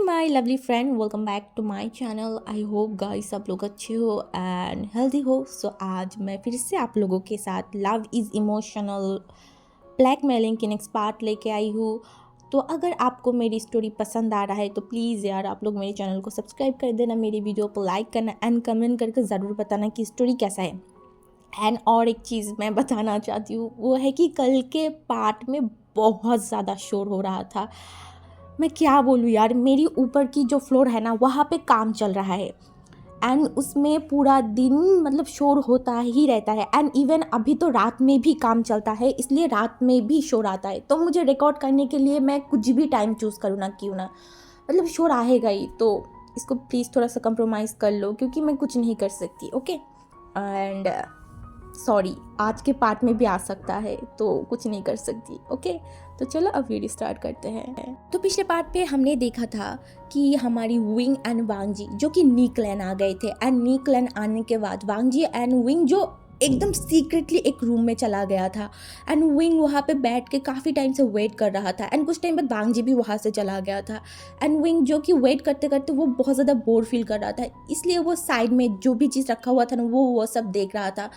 My lovely friend, welcome back to my channel. I hope guys सब लोग अच्छे हो एंड हेल्दी हो। सो आज मैं फिर से आप लोगों के साथ लव इज़ इमोशनल ब्लैकमेलिंग के नेक्स्ट पार्ट लेके आई हूँ। तो अगर आपको मेरी स्टोरी पसंद आ रहा है तो प्लीज़ यार आप लोग मेरे चैनल को सब्सक्राइब कर देना, मेरी वीडियो को लाइक करना एंड कमेंट करके ज़रूर बताना कि स्टोरी कैसा है। एंड और एक चीज़ मैं बताना चाहती हूँ वो है कि कल के पार्ट में बहुत ज़्यादा शोर हो रहा था। मैं क्या बोलूँ यार, मेरी ऊपर की जो फ्लोर है ना वहाँ पे काम चल रहा है एंड उसमें पूरा दिन मतलब शोर होता ही रहता है। एंड इवन अभी तो रात में भी काम चलता है, इसलिए रात में भी शोर आता है। तो मुझे रिकॉर्ड करने के लिए मैं कुछ भी टाइम चूज़ करूँ ना क्यों ना, मतलब शोर आएगा ही। तो इसको प्लीज़ थोड़ा सा कंप्रोमाइज़ कर लो क्योंकि मैं कुछ नहीं कर सकती। ओके एंड सॉरी, आज के पार्ट में भी आ सकता है तो कुछ नहीं कर सकती। ओके तो चलो अब वीडियो स्टार्ट करते हैं। तो पिछले पार्ट पे हमने देखा था कि हमारी विंग एंड वांगजी जो कि नीकलैन आ गए थे एंड नीकलैन आने के बाद वांगजी एंड विंग जो एकदम सीक्रेटली एक रूम में चला गया था एंड विंग वहाँ पे बैठ के काफ़ी टाइम से वेट कर रहा था एंड कुछ टाइम बाद वांगजी भी वहाँ से चला गया था एंड विंग जो कि वेट करते करते वो बहुत ज़्यादा बोर फील कर रहा था, इसलिए वो साइड में जो भी चीज़ रखा हुआ था ना वो सब देख रहा था।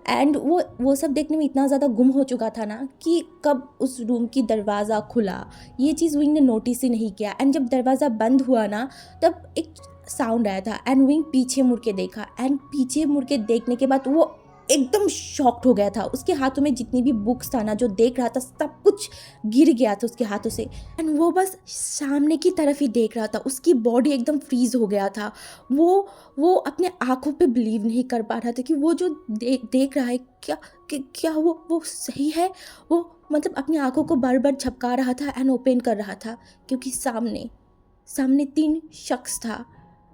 एंड वो सब देखने में इतना ज़्यादा गुम हो चुका था ना कि कब उस रूम की दरवाज़ा खुला ये चीज़ विंग ने नोटिस ही नहीं किया। एंड जब दरवाज़ा बंद हुआ ना तब एक साउंड आया था एंड विंग पीछे मुड़ के देखा एंड पीछे मुड़ के देखने के बाद वो एकदम शॉक्ड हो गया था। उसके हाथों में जितनी भी बुक्स था ना जो देख रहा था सब कुछ गिर गया था उसके हाथों से एंड वो बस सामने की तरफ ही देख रहा था। उसकी बॉडी एकदम फ्रीज हो गया था। वो अपने आंखों पे बिलीव नहीं कर पा रहा था कि वो जो देख रहा है क्या वो सही है। वो मतलब अपनी आंखों को बार बार झपका रहा था एंड ओपन कर रहा था क्योंकि सामने 3 शख्स था।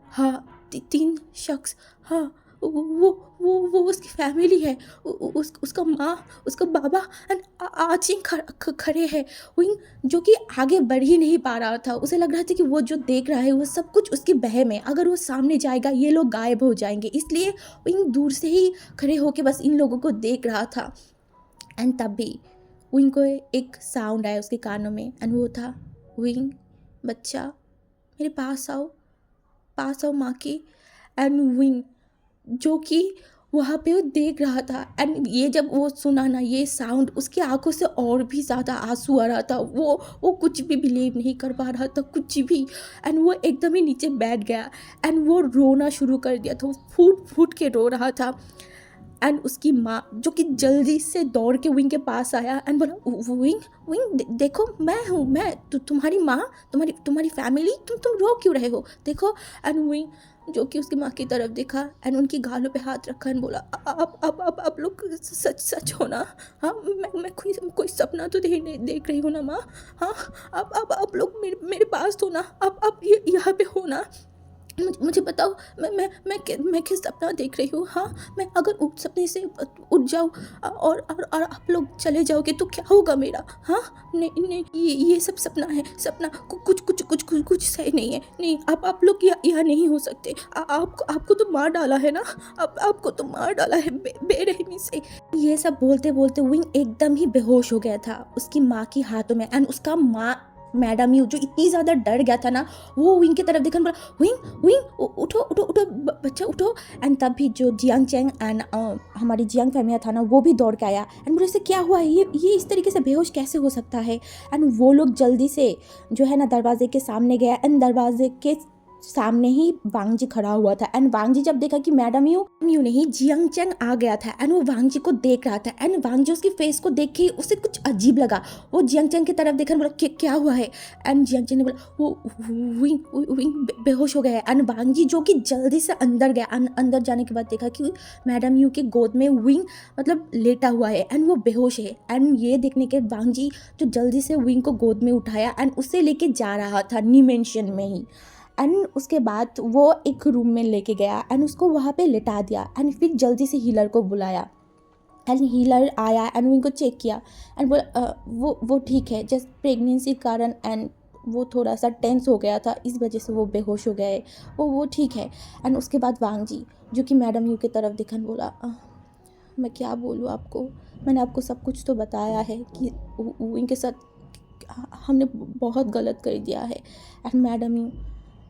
हाँ, 3 शख्स। हाँ, वो उसकी फैमिली है। उसका माँ, उसका बाबा एंड आचिंग खड़े हैं। विंग जो कि आगे बढ़ ही नहीं पा रहा था। उसे लग रहा था कि वो जो देख रहा है वो सब कुछ उसकी बहम है, अगर वो सामने जाएगा ये लोग गायब हो जाएंगे, इसलिए विंग दूर से ही खड़े होकर बस इन लोगों को देख रहा था। एंड तब भी विंग को एक साउंड आया उसके कानों में एंड वो था, विंग बच्चा मेरे पास आओ माँ की। एंड विंग जो कि वहाँ पे वो देख रहा था एंड ये जब वो सुना ना ये साउंड उसकी आंखों से और भी ज़्यादा आंसू आ रहा था। वो कुछ भी बिलीव नहीं कर पा रहा था, कुछ भी। एंड वो एकदम ही नीचे बैठ गया एंड वो रोना शुरू कर दिया था। वो फूट फूट के रो रहा था एंड उसकी माँ जो कि जल्दी से दौड़ के विंग के पास आया एंड बोला, विंग देखो मैं हूँ, मैं तुम्हारी माँ, तुम्हारी फैमिली, तुम रो क्यों रहे हो, देखो। एंड विंग जो कि उसकी माँ की तरफ देखा एंड उनकी गालों पे हाथ रखा एंड बोला, आप लोग सच हो ना। हाँ, मैं कोई सपना तो देख रही हूँ ना माँ। हाँ, आप लोग मेरे पास हो ना, आप यहाँ पे हो ना। मुझे बताओ मैं किस सपना देख रही हूँ। हाँ, मैं अगर उठ सपने से उठ जाऊँ और आप लोग चले जाओगे तो क्या होगा मेरा। हाँ, नहीं ये सब सपना है, सपना कुछ सही नहीं है। नहीं, आप लोग यहाँ नहीं हो सकते। आपको तो मार डाला है ना, आपको तो मार डाला है बेरहमी से। ये सब बोलते बोलते विंग एकदम ही बेहोश हो गया था उसकी माँ की हाथों में एंड उसका माँ मैडम यू जो इतनी ज़्यादा डर गया था ना वो विंग की तरफ देखकर बोला, विंग उठो बच्चा उठो। एंड तब भी जो जियांग चैंग एंड हमारी जियांग फैमिया था ना वो भी दौड़ के आया एंड बोले इससे क्या हुआ है, ये इस तरीके से बेहोश कैसे हो सकता है। एंड वो लोग जल्दी से जो है ना दरवाजे के सामने गया एंड दरवाजे के सामने ही वांगजी खड़ा हुआ था एंड वांगजी जब देखा कि मैडम यू नहीं जियांग चैंग आ गया था एंड वो वांगजी को देख रहा था एंड वांगजी उसकी फेस को देख के उसे कुछ अजीब लगा। वो जियांग चैंग की तरफ देखा बोला क्या हुआ है। एंड जियांग चैंग ने बोला वो विंग बेहोश हो गया है। एंड वांगजी जो कि जल्दी से अंदर गया, अंदर जाने के बाद देखा कि मैडम यू के गोद में विंग मतलब लेटा हुआ है एंड वो बेहोश है। एंड ये देखने के वांगजी जो जल्दी से विंग को गोद में उठाया एंड उसे लेके जा रहा था निमेंशन में ही। एंड उसके बाद वो एक रूम में लेके गया एंड उसको वहाँ पे लिटा दिया एंड फिर जल्दी से हीलर को बुलाया एंड हीलर आया एंड उनको चेक किया एंड बोला वो ठीक है, जस्ट प्रेगनेंसी कारण एंड वो थोड़ा सा टेंस हो गया था इस वजह से वो बेहोश हो गए, वो ठीक है। एंड उसके बाद वांगजी जो कि मैडम यू की तरफ देखन बोला, मैं क्या बोलूँ आपको, मैंने आपको सब कुछ तो बताया है कि इनके साथ हमने बहुत गलत कर दिया है। एंड मैडम यू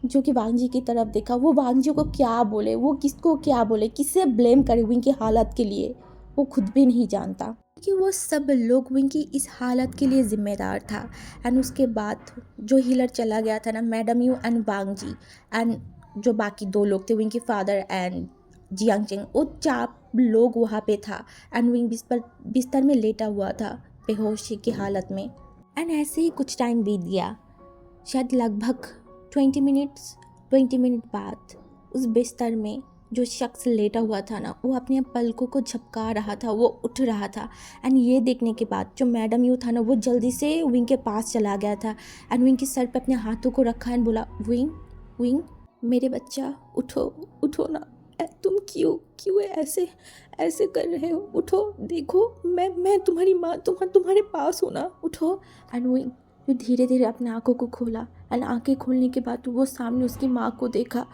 जो कि वांग जी की तरफ देखा। वो वांग जी को क्या बोले, वो किसको क्या बोले, किससे ब्लेम करे विंग की हालत के लिए, वो खुद भी नहीं जानता कि वो सब लोग विंग की इस हालत के लिए जिम्मेदार था। एंड उसके बाद जो हीलर चला गया था ना, madam you and Wang ji and जो बाकी दो लोग थे, विंग के फादर एंड जियांग चेंग, वो 4 लोग वहाँ पे था। एंड विंग बिस्तर में लेटा हुआ था बेहोशी की हालत में। एंड ऐसे ही कुछ टाइम बीत गया, शायद लगभग 20 मिनट बाद उस बिस्तर में जो शख्स लेटा हुआ था ना, वो अपने पलकों को झपका रहा था, वो उठ रहा था। एंड ये देखने के बाद जो मैडम यू था ना, वो जल्दी से विंग के पास चला गया था। एंड विंग के सर पे अपने हाथों को रखा एंड बोला, विंग विंग मेरे बच्चा, उठो उठो ना, तुम क्यों क्यों ऐसे ऐसे कर रहे हो, उठो, देखो मैं तुम्हारी माँ, तुम्हारे पास हो ना, उठो। एंड विंग जो धीरे धीरे अपने आँखों को खोला। एंड आंखें खोलने के बाद वो सामने उसकी माँ को देखा।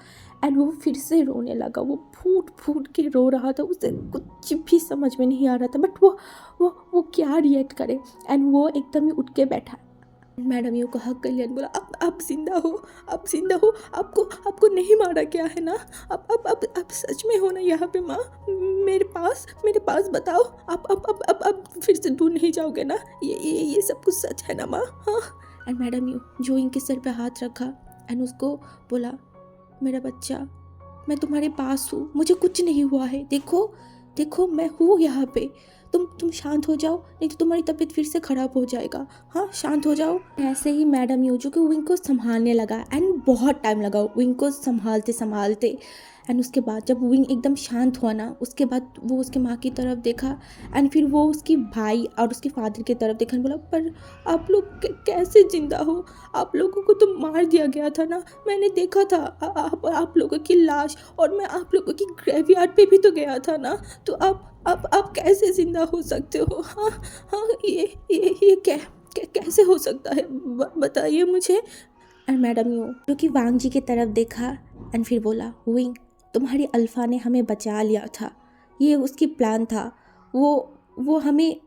एंड वो फिर से रोने लगा, वो फूट फूट के रो रहा था, उसे कुछ भी समझ में नहीं आ रहा था, बट वो क्या रिएक्ट करे। एंड वो एकदम ही उठ के बैठा। मैडम यू को हक कर लिया, बोला, आप जिंदा हो, आप जिंदा हो, आपको नहीं मारा गया है ना, आप सच में हो ना यहाँ पे माँ, मेरे पास बताओ, आप फिर से दूर नहीं जाओगे ना, ये सब कुछ सच है ना माँ, हाँ। एंड मैडम यू जो इनके सर पे हाथ रखा एंड उसको बोला, मेरा बच्चा, मैं तुम्हारे पास हूँ, मुझे कुछ नहीं हुआ है, देखो देखो मैं हूँ यहाँ पे, तुम शांत हो जाओ, नहीं तो तुम्हारी तबीयत फिर से ख़राब हो जाएगा, हाँ शांत हो जाओ। ऐसे ही मैडम यू जो कि विंग को संभालने लगा। एंड बहुत टाइम लगा विंग को संभालते संभालते। एंड उसके बाद जब विंग एकदम शांत हुआ ना, उसके बाद वो उसके माँ की तरफ देखा। एंड फिर वो उसकी भाई और उसके फादर की तरफ देखा, बोला, पर आप लोग कैसे जिंदा हो, आप लोगों को तो मार दिया गया था ना, मैंने देखा था आप लोगों की लाश, और मैं आप लोगों की ग्रेवयार्ड पे भी तो गया था ना, तो आप कैसे ज़िंदा हो सकते हो, हाँ हाँ, ये कैसे हो सकता है, बताइए मुझे। एंड मैडम यू जो कि वांग जी की तरफ देखा एंड फिर बोला, विंग तुम्हारी अल्फ़ा ने हमें बचा लिया था, ये उसकी प्लान था, वो हमें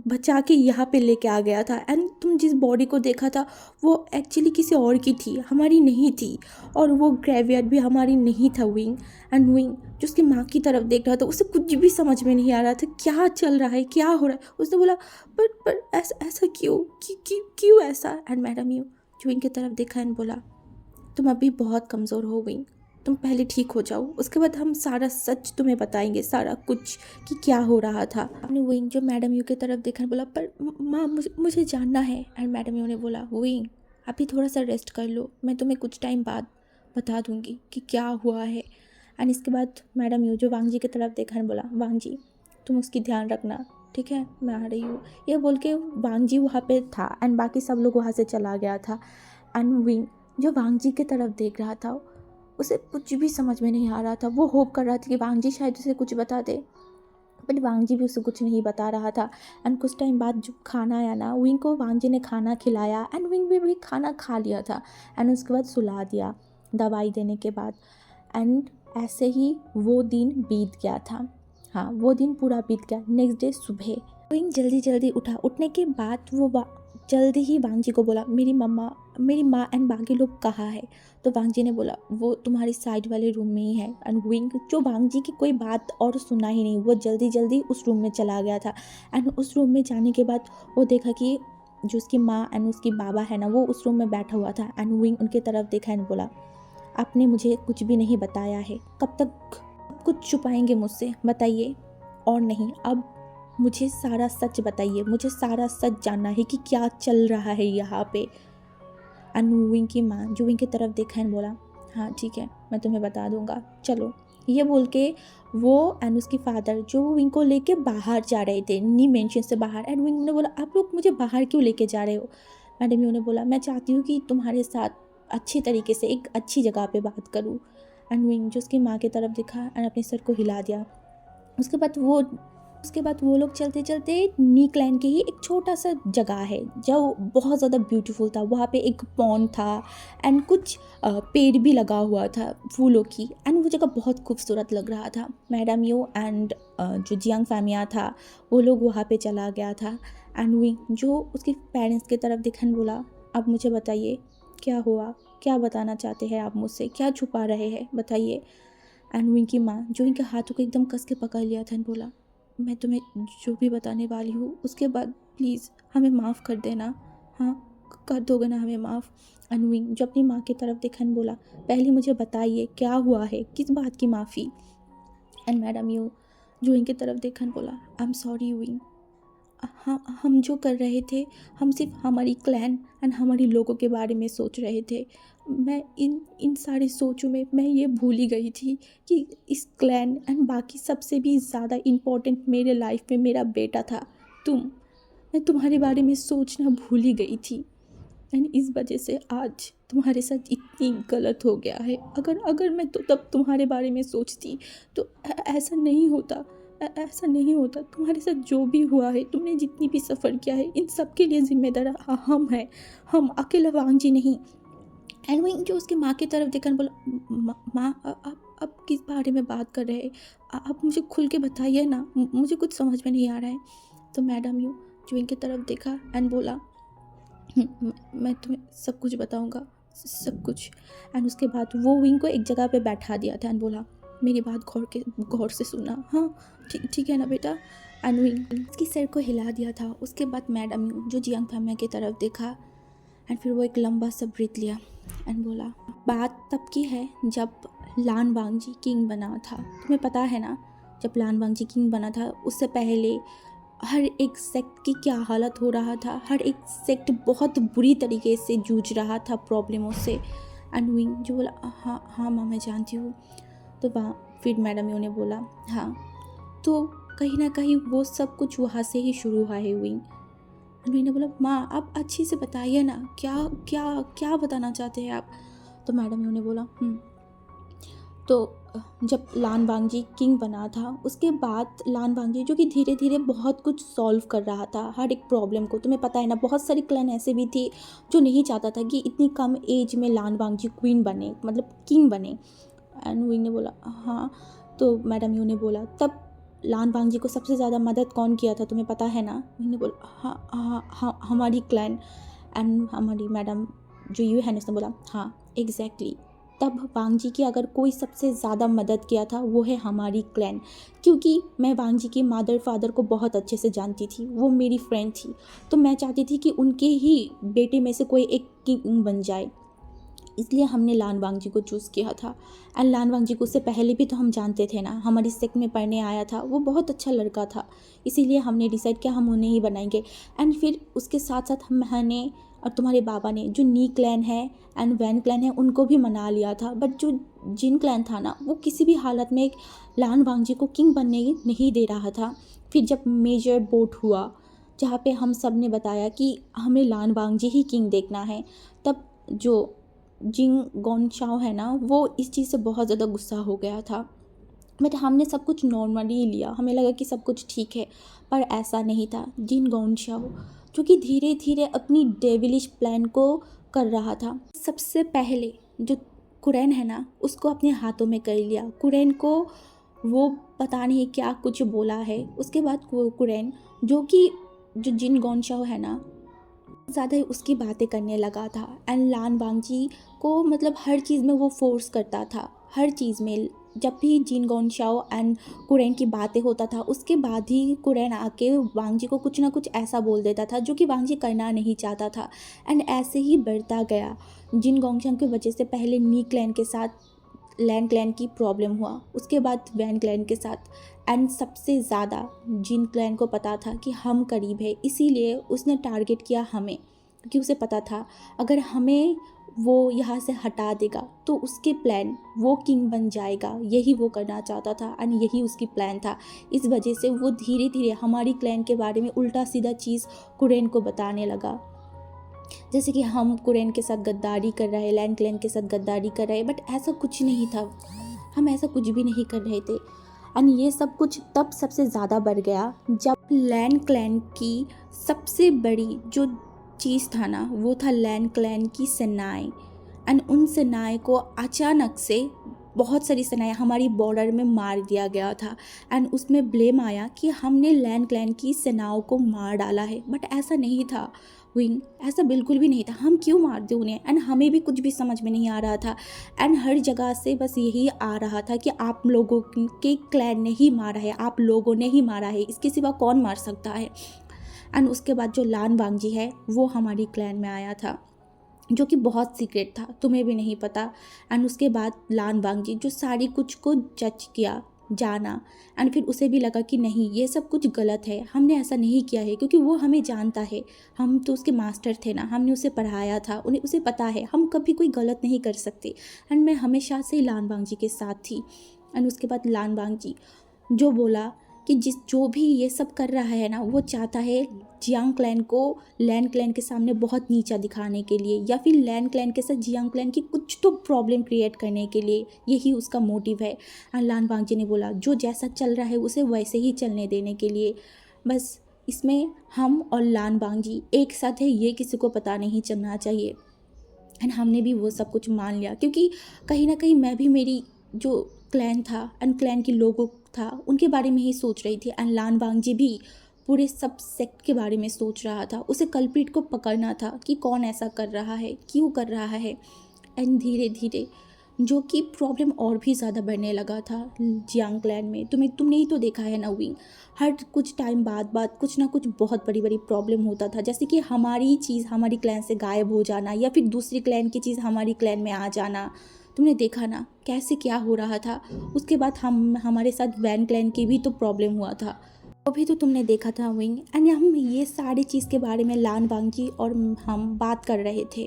बचा के यहाँ पे लेके आ गया था। एंड तुम जिस बॉडी को देखा था वो एक्चुअली किसी और की थी, हमारी नहीं थी, और वो ग्रेवयार्ड भी हमारी नहीं था विंग। एंड विंग जो उसकी माँ की तरफ देख रहा था, उसे कुछ भी समझ में नहीं आ रहा था क्या चल रहा है, क्या हो रहा है। उसने बोला, पर ऐसा क्यों ऐसा। एंड मैडम यू जो विंग की तरफ देखा एंड बोला, तुम अभी बहुत कमज़ोर हो विंग, तुम पहले ठीक हो जाओ, उसके बाद हम सारा सच तुम्हें बताएंगे, सारा कुछ कि क्या हो रहा था। आपने विंग जो मैडम यू की तरफ देखा बोला, पर माँ मुझे जानना है। एंड मैडम यू ने बोला, विंग अभी थोड़ा सा रेस्ट कर लो, मैं तुम्हें कुछ टाइम बाद बता दूंगी कि क्या हुआ है। एंड इसके बाद मैडम यू जो वांग जी की तरफ देखा बोला, वांग जी तुम उसकी ध्यान रखना, ठीक है, मैं आ रही हूँ। ये बोल के वांग जी वहाँ पे था एंड बाकी सब लोग वहाँ से चला गया था। एंड विंग जो वांग जी की तरफ देख रहा था, उसे कुछ भी समझ में नहीं आ रहा था। वो होप कर रहा था कि वांग जी शायद उसे कुछ बता दे, बट वांग जी भी उसे कुछ नहीं बता रहा था। एंड कुछ टाइम बाद जब खाना आया ना, विंग को वांग जी ने खाना खिलाया एंड विंग भी खाना खा लिया था। एंड उसके बाद सुला दिया दवाई देने के बाद। एंड ऐसे ही वो दिन बीत गया था। हाँ, वो दिन पूरा बीत गया। नेक्स्ट डे सुबह विंग जल्दी जल्दी उठा। उठने के बाद वो जल्दी ही वांग जी को बोला, मेरी माँ एंड बाकी लोग कहाँ है। तो वांग जी ने बोला, वो तुम्हारी साइड वाले रूम में ही है। एंड विंग जो वांग जी की कोई बात और सुना ही नहीं, वो जल्दी जल्दी उस रूम में चला गया था। एंड उस रूम में जाने के बाद वो देखा कि जो उसकी माँ एंड उसकी बाबा है ना, वो उस रूम में बैठा हुआ था। एंड विंग उनके तरफ देखा एंड बोला, आपने मुझे कुछ भी नहीं बताया है, कब तक कुछ छुपाएंगे मुझसे, बताइए। और नहीं, अब मुझे सारा सच बताइए, मुझे सारा सच जानना है कि क्या चल रहा है यहाँ पे। एंड विंग की माँ जो विंग की तरफ देखा एंड बोला, हाँ ठीक है, मैं तुम्हें बता दूंगा, चलो। ये बोल के वो एंड उसकी फादर जो विंग को लेके बाहर जा रहे थे, नी मेंशन से बाहर। एंड विंग ने बोला, आप लोग मुझे बाहर क्यों लेके जा रहे हो। मैडम यू ने बोला, मैं चाहती हूँ कि तुम्हारे साथ अच्छी तरीके से एक अच्छी जगह पे बात करूँ। एंड विंग जो उसकी माँ की तरफ दिखा एंड अपने सर को हिला दिया। उसके बाद वो लोग चलते चलते नीक लैंड की ही एक छोटा सा जगह है जो बहुत ज़्यादा ब्यूटीफुल था। वहाँ पे एक पॉन्ड था एंड कुछ पेड़ भी लगा हुआ था फूलों की। एंड वो जगह बहुत खूबसूरत लग रहा था। मैडम यू एंड जो जियांग फैमिया था वो लोग वहाँ पे चला गया था। एंड विंग जो उसके पेरेंट्स की तरफ देखा बोला, अब मुझे बताइए क्या हुआ। क्या बताना चाहते हैं आप मुझसे, क्या छुपा रहे हैं, बताइए। एंड विंग की माँ जो इनके हाथों को एकदम कस के पकड़ लिया था, बोला मैं तुम्हें जो भी बताने वाली हूँ उसके बाद प्लीज़ हमें माफ़ कर देना, हाँ कर दोगे ना हमें माफ़। अनविंग जो अपनी माँ की तरफ देखा बोला पहले मुझे बताइए क्या हुआ है, किस बात की माफ़ी। एंड मैडम यू जो इनकी तरफ देखा बोला आई एम सॉरी विंग, हम जो कर रहे थे हम सिर्फ हमारी क्लैन एंड हमारी लोगों के बारे में सोच रहे थे। मैं इन सारे सोचों में मैं ये भूल ही गई थी कि इस क्लैन एंड बाकी सबसे भी ज़्यादा इम्पोर्टेंट मेरे लाइफ में मेरा बेटा था मैं तुम्हारे बारे में सोचना भूल ही गई थी। एंड इस वजह से आज तुम्हारे साथ इतनी गलत हो गया है। अगर मैं तो तब तुम्हारे बारे में सोचती तो ऐसा नहीं होता, ऐसा नहीं होता। तुम्हारे साथ जो भी हुआ है, तुमने जितनी भी सफ़र किया है, इन सब के लिए जिम्मेदार हम हैं, हम अकेला वांग जी नहीं। एंड वहीं जो उसकी माँ की तरफ देखकर बोला माँ आप किस बारे में बात कर रहे हैं, आप मुझे खुल के बताइए ना, मुझे कुछ समझ में नहीं आ रहा है। तो मैडम यू जो इनकी तरफ देखा एंड बोला मैं तुम्हें सब कुछ बताऊंगा, सब कुछ। एंड उसके बाद वो विंग को एक जगह पे बैठा दिया था एंड बोला मेरी बात गौर से सुनना, हाँ ठीक है ना बेटा। एंड विंग उसकी सिर को हिला दिया था। उसके बाद मैडम यू जो जियांग फैमिया की तरफ देखा एंड फिर वो एक लंबा सा ब्रीथ लिया एंड बोला बात तब की है जब लान वांग जी किंग बना था। तुम्हें पता है ना जब लान वांग जी किंग बना था उससे पहले हर एक सेक्ट की क्या हालत हो रहा था, हर एक सेक्ट बहुत बुरी तरीके से जूझ रहा था प्रॉब्लमों से। एंड विंग जो बोला हाँ माँ मैं जानती हूँ। तो वहाँ फिर मैडम यू ने बोला हाँ तो कहीं ना कहीं वो सब कुछ वहाँ से ही शुरू हुआ है विंग। मैंने बोला माँ आप अच्छे से बताइए ना, क्या क्या क्या बताना चाहते हैं आप। तो मैडम यू ने बोला तो जब लान वांग जी किंग बना था उसके बाद लान वांग जी जो कि धीरे धीरे बहुत कुछ सॉल्व कर रहा था हर एक प्रॉब्लम को। तुम्हें पता है ना बहुत सारी क्लैन ऐसे भी थी जो नहीं चाहता था कि इतनी कम एज में लान वांग जी क्वीन बने, मतलब किंग बने। एंड विंग ने बोला हाँ। तो मैडम यू ने बोला तब लान वांग जी को सबसे ज़्यादा मदद कौन किया था तुम्हें पता है ना। विंग ने बोला हाँ हमारी क्लैन। एंड हमारी मैडम जो यू है उसने बोला हाँ एग्जैक्टली तब वांग जी की अगर कोई सबसे ज़्यादा मदद किया था वो है हमारी क्लैन, क्योंकि मैं वांग जी के मदर फादर को बहुत अच्छे से जानती थी, वो मेरी फ्रेंड थी। तो मैं चाहती थी कि उनके ही बेटे में से कोई एक किंग बन जाए, इसलिए हमने लान वांग जी को चूज़ किया था। एंड लान वांग जी को उससे पहले भी तो हम जानते थे ना, हमारी सेक्ट में पढ़ने आया था, वो बहुत अच्छा लड़का था, इसीलिए हमने डिसाइड किया हम उन्हें ही बनाएंगे। एंड फिर उसके साथ साथ मैंने और तुम्हारे बाबा ने जो नी क्लैन है एंड वैन क्लैन है उनको भी मना लिया था। बट जो जिन क्लैन था ना वो किसी भी हालत में लान वांग जी को किंग बनने नहीं दे रहा था। फिर जब मेजर वोट हुआ जहाँ पे हम सब ने बताया कि हमें लान वांग जी ही किंग देखना है, तब जो जिंग गोनशाओ है ना वो इस चीज़ से बहुत ज़्यादा गुस्सा हो गया था। बट हमने सब कुछ नॉर्मली लिया, हमें लगा कि सब कुछ ठीक है, पर ऐसा नहीं था। जिन गोनशाओ जो कि धीरे धीरे अपनी डेविलिश प्लान को कर रहा था। सबसे पहले जो कुरैन है ना उसको अपने हाथों में कर लिया। कुरैन को वो पता नहीं क्या कुछ बोला है। उसके बाद कुरैन जो कि जो जिन गोनशाओ है ना ज़्यादा ही उसकी बातें करने लगा था। एंड लान वांग जी को मतलब हर चीज़ में वो फोर्स करता था, हर चीज़ में। जब भी जिन गोनशाओ एंड कुरैन की बातें होता था उसके बाद ही कुरैन आके वांग जी को कुछ ना कुछ ऐसा बोल देता था जो कि वांग जी करना नहीं चाहता था। एंड ऐसे ही बढ़ता गया। जिन गोनशाओ की वजह से पहले नी क्लैन के साथ लैन क्लैन की प्रॉब्लम हुआ, उसके बाद वैन क्लैन के साथ। एंड सबसे ज़्यादा जिन क्लैन को पता था कि हम करीब है, इसीलिए उसने टारगेट किया हमें, क्योंकि उसे पता था अगर हमें वो यहाँ से हटा देगा तो उसके प्लान वो किंग बन जाएगा। यही वो करना चाहता था एंड यही उसकी प्लान था। इस वजह से वो धीरे धीरे हमारी क्लैन के बारे में उल्टा सीधा चीज़ कुरैन को बताने लगा, जैसे कि हम कुरैन के साथ गद्दारी कर रहे हैं, लैन क्लैन के साथ गद्दारी कर रहे हैं। बट ऐसा कुछ नहीं था, हम ऐसा कुछ भी नहीं कर रहे थे। एंड ये सब कुछ तब सबसे ज़्यादा बढ़ गया जब लैन क्लैन की सबसे बड़ी जो चीज़ था ना वो था लैन क्लैन की सेनाएं। एंड उन सेनाएं को अचानक से बहुत सारी सेनाएं हमारी बॉर्डर में मार दिया गया था। एंड उसमें ब्लेम आया कि हमने लैन क्लैन की सेनाओं को मार डाला है, बट ऐसा नहीं था विंग, ऐसा बिल्कुल भी नहीं था। हम क्यों मार दें उन्हें? एंड हमें भी कुछ भी समझ में नहीं आ रहा था। एंड हर जगह से बस यही आ रहा था कि आप लोगों के क्लैन ने ही मारा है, आप लोगों ने ही मारा है, इसके सिवा कौन मार सकता है। एंड उसके बाद जो लान वांगजी है वो हमारी क्लैन में आया था, जो कि बहुत सीक्रेट था, तुम्हें भी नहीं पता। एंड उसके बाद लान वांगजी जो सारी कुछ को जज किया, जाना, एंड फिर उसे भी लगा कि नहीं ये सब कुछ गलत है, हमने ऐसा नहीं किया है, क्योंकि वो हमें जानता है, हम तो उसके मास्टर थे ना, हमने उसे पढ़ाया था, उन्हें उसे पता है हम कभी कोई गलत नहीं कर सकते। एंड मैं हमेशा से लान वांगजी के साथ थी। एंड उसके बाद लान वांगजी जो बोला कि जो भी ये सब कर रहा है ना, वो चाहता है जियांग क्लैन को लैन क्लैन के सामने बहुत नीचा दिखाने के लिए, या फिर लैन क्लैन के साथ जियांग क्लैन की कुछ तो प्रॉब्लम क्रिएट करने के लिए, यही उसका मोटिव है। और लान वांगजी ने बोला जो जैसा चल रहा है उसे वैसे ही चलने देने के लिए, बस इसमें हम और लान वांगजी एक साथ है, ये किसी को पता नहीं चलना चाहिए। एंड हमने भी वो सब कुछ मान लिया, क्योंकि कहीं ना कहीं मैं भी मेरी जो क्लैन था एंड क्लैन के लोगों था उनके बारे में ही सोच रही थी। एंड लान वांगजी भी पूरे सब सेक्ट के बारे में सोच रहा था, उसे कल्प्रिट को पकड़ना था कि कौन ऐसा कर रहा है, क्यों कर रहा है। एंड धीरे धीरे जो कि प्रॉब्लम और भी ज़्यादा बढ़ने लगा था जियांग क्लैन में। तुमने ही तो देखा है ना विंग, हर कुछ टाइम बाद कुछ ना कुछ बहुत बड़ी बड़ी प्रॉब्लम होता था, जैसे कि हमारी चीज़ हमारी क्लैन से गायब हो जाना, या फिर दूसरी क्लैन की चीज़ हमारी क्लैन में आ जाना। तुमने देखा ना कैसे क्या हो रहा था। उसके बाद हमारे साथ वैन क्लैन की भी तो प्रॉब्लम हुआ था, अभी तो तुमने देखा था विंग। एंड हम ये सारी चीज़ के बारे में लान वांगजी और हम बात कर रहे थे।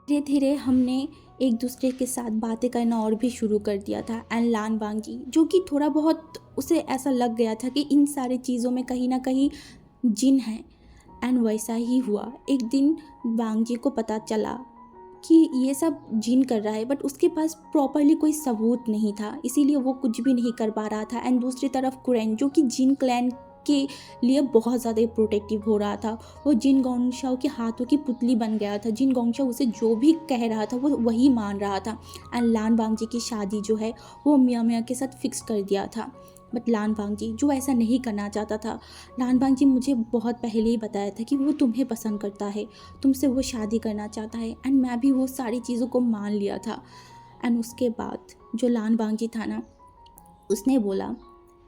धीरे धीरे हमने एक दूसरे के साथ बातें करना और भी शुरू कर दिया था। एंड लान वांगजी जो कि थोड़ा बहुत उसे ऐसा लग गया था कि इन सारी चीज़ों में कहीं ना कहीं जिन है। एंड वैसा ही हुआ। एक दिन वांगजी को पता चला कि ये सब जिन कर रहा है, बट उसके पास प्रॉपरली कोई सबूत नहीं था, इसीलिए वो कुछ भी नहीं कर पा रहा था। एंड दूसरी तरफ कुरैन जो कि जिन क्लैन के लिए बहुत ज़्यादा प्रोटेक्टिव हो रहा था, वो जिन गोंगशाओ के हाथों की पुतली बन गया था। जिन गोंगशाओ उसे जो भी कह रहा था वो वही मान रहा था। एंड लान वांगजी की शादी जो है वो मियाँ मियाँ के साथ फिक्स कर दिया था, बट लान वांगजी जो ऐसा नहीं करना चाहता था। लान वांगजी मुझे बहुत पहले ही बताया था कि वो तुम्हें पसंद करता है, तुमसे वो शादी करना चाहता है। एंड मैं भी वो सारी चीज़ों को मान लिया था। एंड उसके बाद जो लान वांगजी था ना, उसने बोला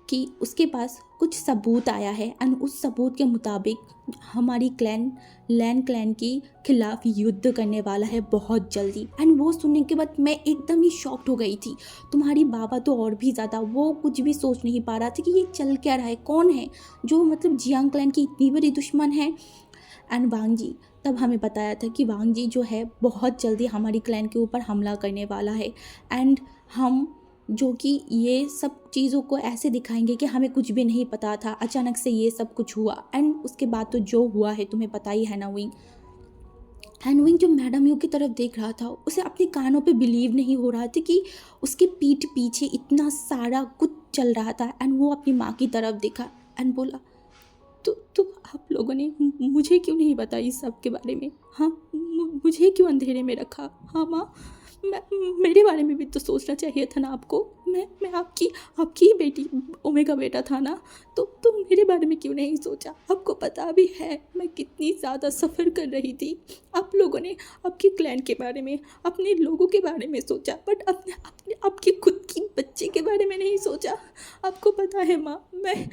कि उसके पास कुछ सबूत आया है, एंड उस सबूत के मुताबिक हमारी क्लैन लैन क्लैन के खिलाफ युद्ध करने वाला है बहुत जल्दी। एंड वो सुनने के बाद मैं एकदम ही शॉक्ड हो गई थी। तुम्हारी बाबा तो और भी ज़्यादा, वो कुछ भी सोच नहीं पा रहा था कि ये चल क्या रहा है, कौन है जो मतलब जियांग क्लैन की इतनी बड़ी दुश्मन है। एंड वांगजी तब हमें बताया था कि वांगजी जो है बहुत जल्दी हमारी क्लैन के ऊपर हमला करने वाला है। एंड हम जो कि ये सब चीज़ों को ऐसे दिखाएंगे कि हमें कुछ भी नहीं पता था, अचानक से ये सब कुछ हुआ। एंड उसके बाद तो जो हुआ है तुम्हें पता ही है ना विंग। एंड विंग जो मैडम यू की तरफ देख रहा था, उसे अपने कानों पे बिलीव नहीं हो रहा था कि उसके पीठ पीछे इतना सारा कुछ चल रहा था। एंड वो अपनी माँ की तरफ देखा एंड बोला तो आप लोगों ने मुझे क्यों नहीं बताया इस सब के बारे में? हाँ, मुझे क्यों अंधेरे में रखा? हाँ माँ, मेरे बारे में भी तो सोचना चाहिए था ना आपको। मैं आपकी ही बेटी ओमेगा बेटा था ना, तो मेरे बारे में क्यों नहीं सोचा? आपको पता भी है मैं कितनी ज़्यादा सफ़र कर रही थी। आप लोगों ने आपके क्लैन के बारे में, अपने लोगों के बारे में सोचा, बट अपने आपके खुद की बच्चे के बारे में नहीं सोचा। आपको पता है माँ, मैं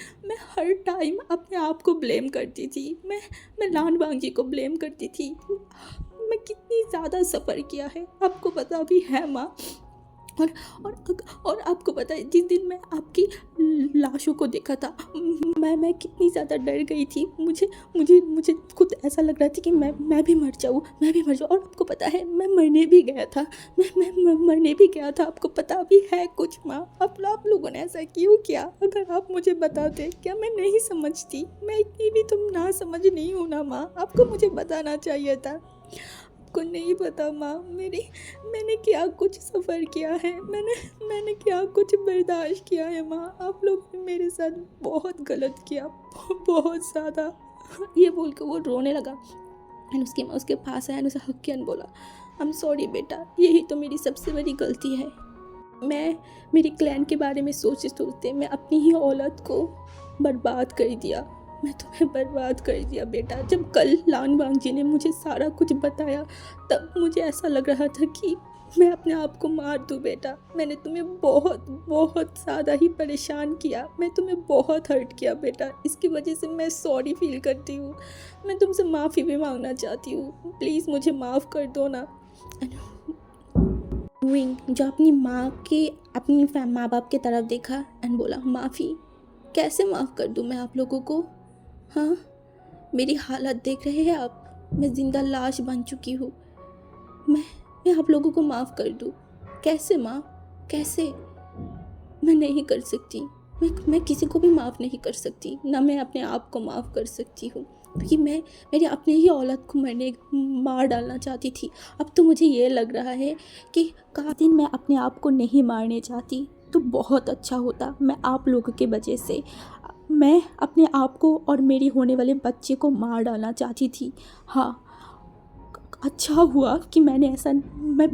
हर टाइम अपने आप को ब्लेम करती थी। मैं लान वांगजी को ब्लेम करती थी। मैं कितनी ज़्यादा सफ़र किया है आपको पता भी है माँ। और और आपको पता है जिस दिन मैं आपकी लाशों को देखा था, मैं कितनी ज़्यादा डर गई थी। मुझे खुद ऐसा लग रहा था कि मैं भी मर जाऊँ। और आपको पता है मैं मरने भी गया था। मैं मरने भी गया था, आपको पता भी है कुछ माँ। आप लोगों ने ऐसा क्यों किया? अगर आप मुझे बताते, क्या मैं नहीं समझती? मैं इतनी भी तुम ना समझ नहीं हूँ ना माँ, आपको मुझे बताना चाहिए था। आपको नहीं पता माँ, मैंने क्या कुछ सफ़र किया है, मैंने क्या कुछ बर्दाश्त किया है माँ। आप लोग ने मेरे साथ बहुत गलत किया, बहुत ज़्यादा। ये बोल के वो रोने लगा। एंड उसके पास आया, उसे हक के बोला, आई एम सॉरी बेटा, यही तो मेरी सबसे बड़ी गलती है। मैं मेरे क्लैन के बारे में सोचते सोचते मैं अपनी ही औलाद को बर्बाद कर दिया। मैं तुम्हें बर्बाद कर दिया बेटा। जब कल लान वांग जी ने मुझे सारा कुछ बताया तब मुझे ऐसा लग रहा था कि मैं अपने आप को मार दूँ बेटा। मैंने तुम्हें बहुत बहुत ज़्यादा ही परेशान किया, मैं तुम्हें बहुत हर्ट किया बेटा। इसकी वजह से मैं सॉरी फील करती हूँ। मैं तुमसे माफ़ी भी मांगना चाहती हूँ, प्लीज़ मुझे माफ़ कर दो ना। विंग जो अपनी माँ के अपनी माँ बाप की तरफ देखा एंड बोला माफ़ी, कैसे माफ़ कर दूँ मैं आप लोगों को? हाँ, मेरी हालत देख रहे हैं आप, मैं ज़िंदा लाश बन चुकी हूँ। मैं आप लोगों को माफ़ कर दूँ? कैसे माँ, कैसे? मैं नहीं कर सकती। मैं किसी को भी माफ़ नहीं कर सकती, ना मैं अपने आप को माफ़ कर सकती हूँ, क्योंकि मैं मेरे अपने ही औलाद को मार डालना चाहती थी। अब तो मुझे ये लग रहा है कि काश दिन मैं अपने आप को नहीं मारने चाहती तो बहुत अच्छा होता। मैं आप लोगों के वजह से मैं अपने आप को और मेरी होने वाले बच्चे को मार डालना चाहती थी। हाँ, अच्छा हुआ कि मैं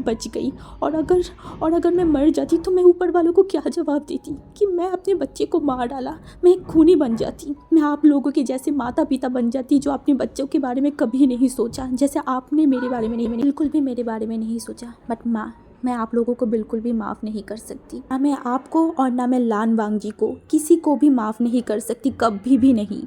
बच गई। और अगर मैं मर जाती तो मैं ऊपर वालों को क्या जवाब देती कि मैं अपने बच्चे को मार डाला। मैं एक खूनी बन जाती, मैं आप लोगों के जैसे माता पिता बन जाती जो अपने बच्चों के बारे में कभी नहीं सोचा, जैसे आपने मेरे बारे में नहीं, बिल्कुल भी मेरे बारे में नहीं सोचा। बट मैं आप लोगों को बिल्कुल भी माफ़ नहीं कर सकती, ना मैं आपको और ना मैं लान वांग जी को, किसी को भी माफ़ नहीं कर सकती, कभी भी नहीं।